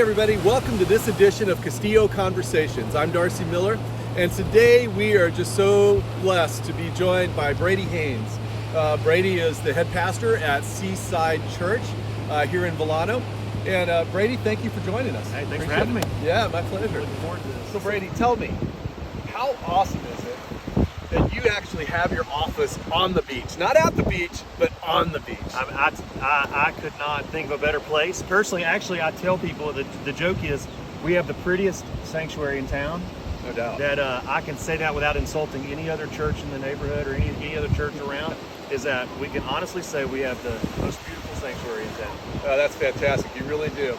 everybody, welcome to this edition of Castillo Conversations. I'm Darcy Miller, and today we are just so blessed to be joined by Brady Haynes. Brady is the head pastor at Seaside Church here in Villano. And Brady, thank you for joining us. Hey, thanks for having me. Yeah, my pleasure. Looking forward to this. So Brady, tell me, how awesome is it that you actually have your office on the beach? Not at the beach, but on the beach. I could not think of a better place. Personally, actually, I tell people that the joke is we have the prettiest sanctuary in town. No doubt. That I can say that without insulting any other church in the neighborhood or any other church around, is that we can honestly say we have the most beautiful sanctuary in town. That's fantastic. You really do.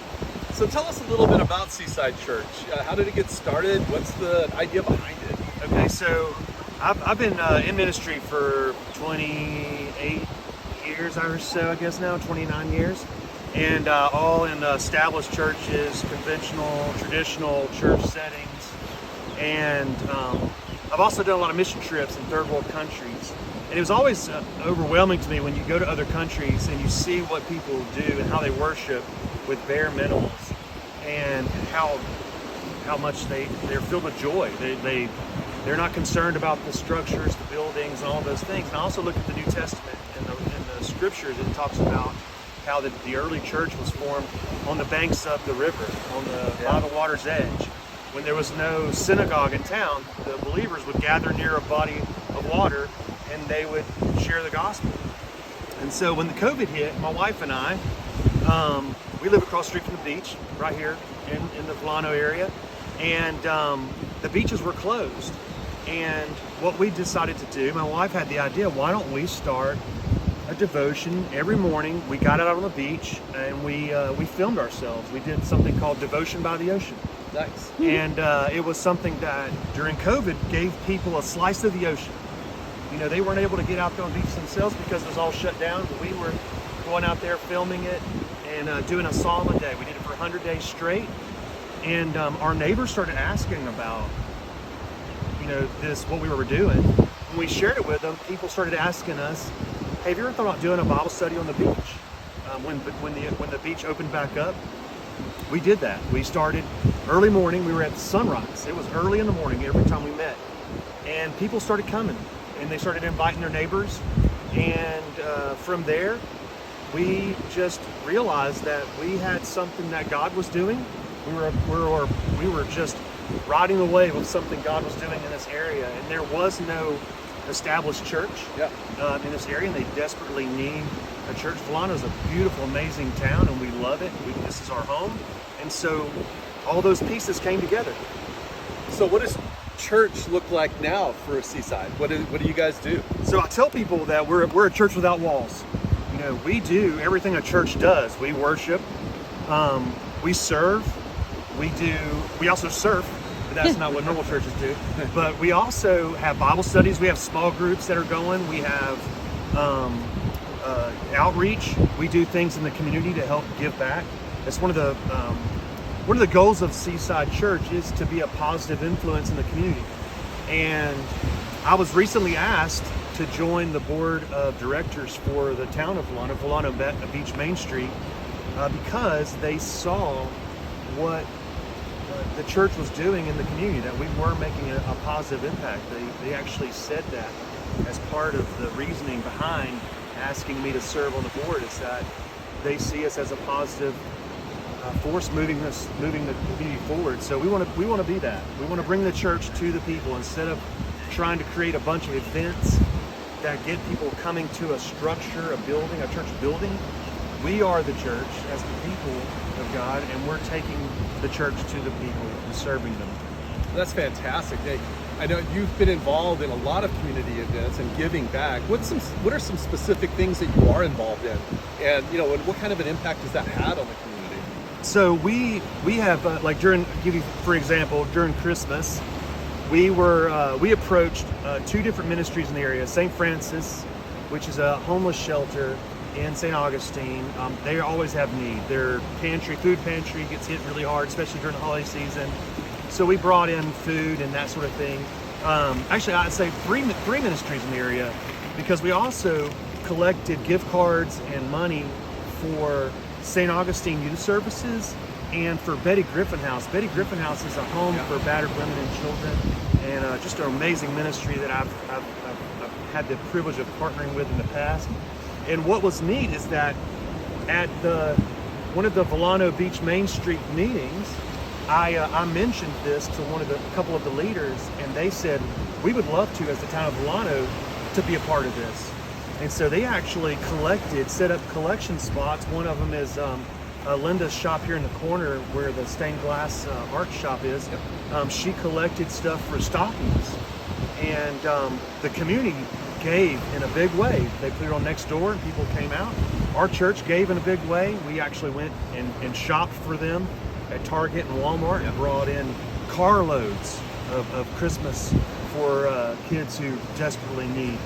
So tell us a little bit about Seaside Church. How did it get started? What's the idea behind it? Okay, so I've been in ministry for 28 years or so, I guess now, 29 years. And all in established churches, conventional, traditional church settings. And I've also done a lot of mission trips in third world countries. And it was always overwhelming to me when you go to other countries and you see what people do and how they worship with bare minimals, and how much they're filled with joy. They're not concerned about the structures, the buildings, and all those things. And I also look at the New Testament and the scriptures. It talks about how the early church was formed on the banks of the river, by the water's edge. When there was no synagogue in town, the believers would gather near a body of water and they would share the gospel. And so when the COVID hit, my wife and I, we live across the street from the beach, right here in the Villano area, and the beaches were closed. And what we decided to do, my wife had the idea, why don't we start a devotion every morning? We got out on the beach and we filmed ourselves. We did something called Devotion by the Ocean. Nice. And it was something that during COVID gave people a slice of the ocean. You know, they weren't able to get out there on the beach themselves because it was all shut down, but we were going out there filming it and doing a psalm a day. We did it for 100 days straight. And our neighbors started asking about, what we were doing. When we shared it with them, people started asking us, hey, have you ever thought about doing a Bible study on the beach? When the beach opened back up, we did that. We started early morning. We were at sunrise. It was early in the morning every time we met. And people started coming, and they started inviting their neighbors. And from there, we just realized that we had something that God was doing. We were just riding the wave of something God was doing in this area, and there was no established church in this area, and they desperately need a church. Villano is a beautiful, amazing town, and we love it. This is our home, and so all those pieces came together. So what does church look like now for Seaside? What do you guys do? So I tell people that we're a church without walls. We do everything a church does. We worship, we serve. We also surf, but that's not what normal churches do. But we also have Bible studies. We have small groups that are going. We have outreach. We do things in the community to help give back. That's one of the goals of Seaside Church, is to be a positive influence in the community. And I was recently asked to join the board of directors for the town of Villano Beach Main Street, because they saw what the church was doing in the community, that we were making a positive impact. They actually said that as part of the reasoning behind asking me to serve on the board, is that they see us as a positive force moving the community forward. So we want to be that. We want to bring the church to the people instead of trying to create a bunch of events that get people coming to a structure, a building, a church building. We are the church as the people of God, and we're taking the church to the people and serving them. That's fantastic. Hey, I know you've been involved in a lot of community events and giving back. What are some specific things that you are involved in, and what kind of an impact has that had on the community? So we have for example, during Christmas, we approached two different ministries in the area. St. Francis, which is a homeless shelter in St. Augustine. They always have need. Their food pantry gets hit really hard, especially during the holiday season. So we brought in food and that sort of thing. Actually, I'd say three ministries in the area, because we also collected gift cards and money for St. Augustine Youth Services and for Betty Griffin House. Betty Griffin House is a home for battered women and children, and just an amazing ministry that I've had the privilege of partnering with in the past. And what was neat is that at one of the Volano Beach Main Street meetings, I mentioned this to a couple of the leaders, and they said, we would love to, as the town of Volano, to be a part of this. And so they actually set up collection spots. One of them is Linda's shop here in the corner where the stained glass art shop is. She collected stuff for stockings, and the community gave in a big way. They put it on next door and people came out. Our church gave in a big way. We actually went and shopped for them at Target and Walmart and brought in carloads of Christmas for kids who desperately need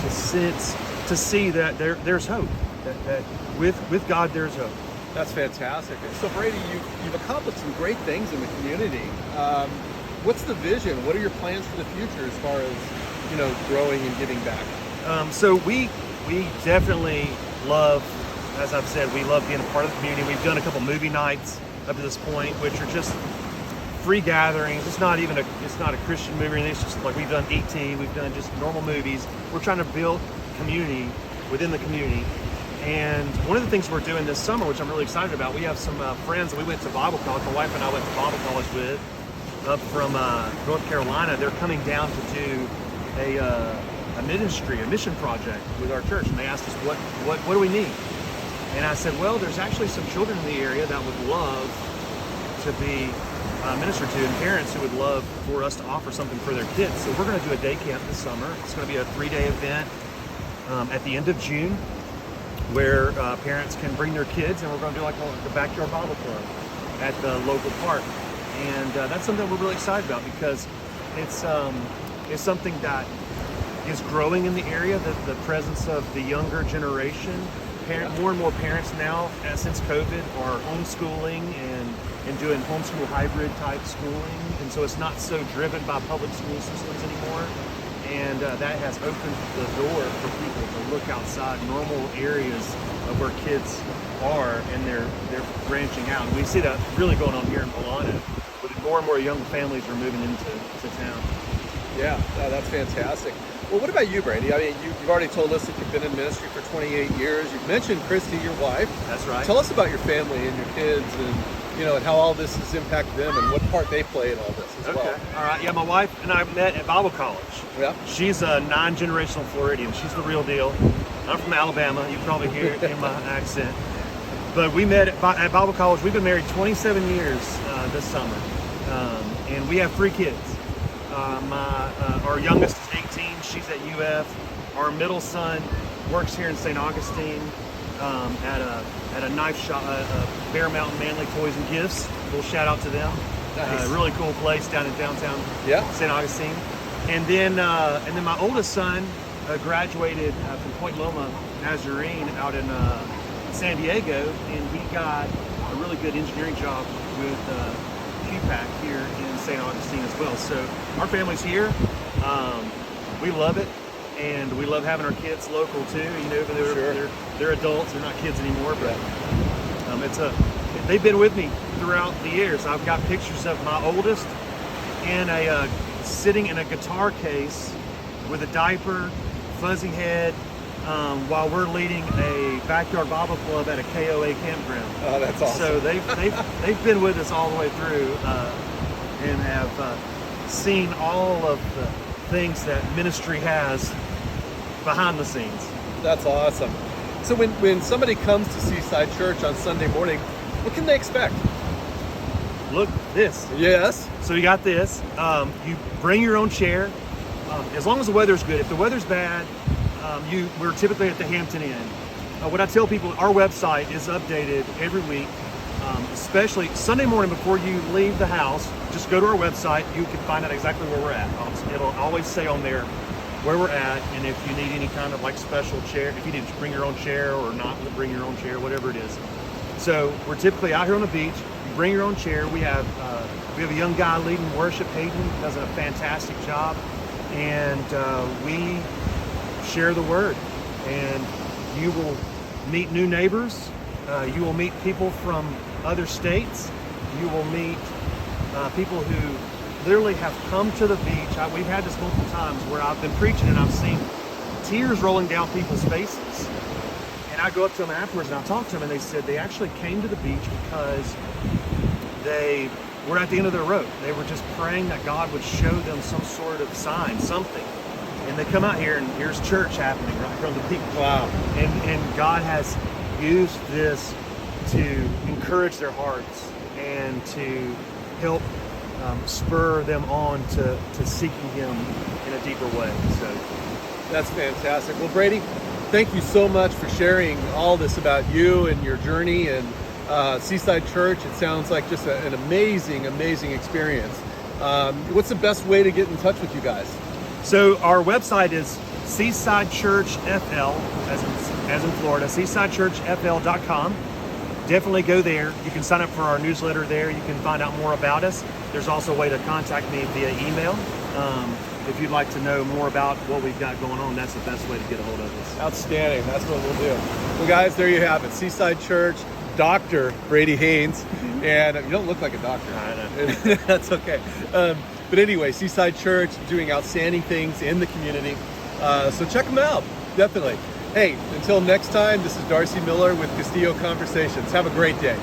to see that there's hope, that with God there's hope. That's fantastic. So Brady, you've accomplished some great things in the community. What's the vision? What are your plans for the future as far as growing and giving back? So we definitely love, as I've said, we love being a part of the community. We've done a couple movie nights up to this point, which are just free gatherings. It's not a Christian movie or anything. It's just like we've done E.T., we've done just normal movies. We're trying to build community within the community. And one of the things we're doing this summer, which I'm really excited about, we have some friends that we went to Bible college. My wife and I went to Bible college with, up from North Carolina. They're coming down to do a mission project with our church, and they asked us what do we need, and I said, well, there's actually some children in the area that would love to be ministered to, and parents who would love for us to offer something for their kids. So we're going to do a day camp this summer. It's going to be a 3-day event at the end of June, where parents can bring their kids, and we're going to do like the backyard Bible club at the local park, and that's something we're really excited about because it's something that is growing in the area, the presence of the younger generation. More and more parents now, since COVID, are homeschooling and doing homeschool hybrid type schooling. And so it's not so driven by public school systems anymore. And that has opened the door for people to look outside normal areas of where kids are, and they're branching out. And we see that really going on here in Volano, with more and more young families are moving into town. Yeah, that's fantastic. Well, what about you, Brady? I mean, you've already told us that you've been in ministry for 28 years. You've mentioned Christy, your wife. That's right. Tell us about your family and your kids, and how all this has impacted them and what part they play in all this as well. Okay. All right. Yeah, my wife and I met at Bible college. Yeah. She's a 9-generational Floridian. She's the real deal. I'm from Alabama. You probably hear it in my accent. But we met at Bible college. We've been married 27 years this summer, and we have 3 kids. Our youngest is 18. She's at UF. Our middle son works here in St. Augustine at a knife shop, Bear Mountain Manly Toys and Gifts. A little shout out to them. Nice. Really cool place down in downtown St. Augustine. And then my oldest son graduated from Point Loma Nazarene out in San Diego, and he got a really good engineering job with QPAC here in St. Augustine as well. So our family's here. We love it, and we love having our kids local too. They're adults; they're not kids anymore. But they've been with me throughout the years. I've got pictures of my oldest sitting in a guitar case with a diaper, fuzzy head, while we're leading a backyard Bible club at a KOA campground. Oh, that's awesome. So they've been with us all the way through, and have seen all of the things that ministry has behind the scenes. That's awesome. So when somebody comes to Seaside Church on Sunday morning, what can they expect? Look, this. Yes. So you got this. You bring your own chair, as long as the weather's good. If the weather's bad, we're typically at the Hampton Inn. What I tell people, our website is updated every week, especially Sunday morning before you leave the house. Just go to our website. You can find out exactly where we're at. It'll always say on there where we're at, and if you need any kind of like special chair, if you need to bring your own chair or not bring your own chair, whatever it is. So we're typically out here on the beach. You bring your own chair. We have a young guy leading worship, Haynes, does a fantastic job, and we share the word, and you will meet new neighbors. You will meet people from other states. You will meet people who literally have come to the beach. We've had this multiple times where I've been preaching and I've seen tears rolling down people's faces. And I go up to them afterwards and I talk to them, and they said they actually came to the beach because they were at the end of their rope. They were just praying that God would show them some sort of sign, something. And they come out here and here's church happening right on the beach. Wow. And God has used this to encourage their hearts and to help spur them on to seeking Him in a deeper way. So that's fantastic. Well, Brady, thank you so much for sharing all this about you and your journey and Seaside Church. It sounds like just an amazing, amazing experience. What's the best way to get in touch with you guys? So our website is Seaside Church FL, as in Florida, seasidechurchfl.com. Definitely go there. You can sign up for our newsletter there. You can find out more about us. There's also a way to contact me via email. If you'd like to know more about what we've got going on, that's the best way to get a hold of us. Outstanding. That's what we'll do. Well, guys, there you have it. Seaside Church, Dr. Brady Haynes. And you don't look like a doctor. I know. That's okay. But anyway, Seaside Church doing outstanding things in the community. So check them out. Definitely. Hey, until next time, this is Darcy Miller with Castillo Conversations. Have a great day.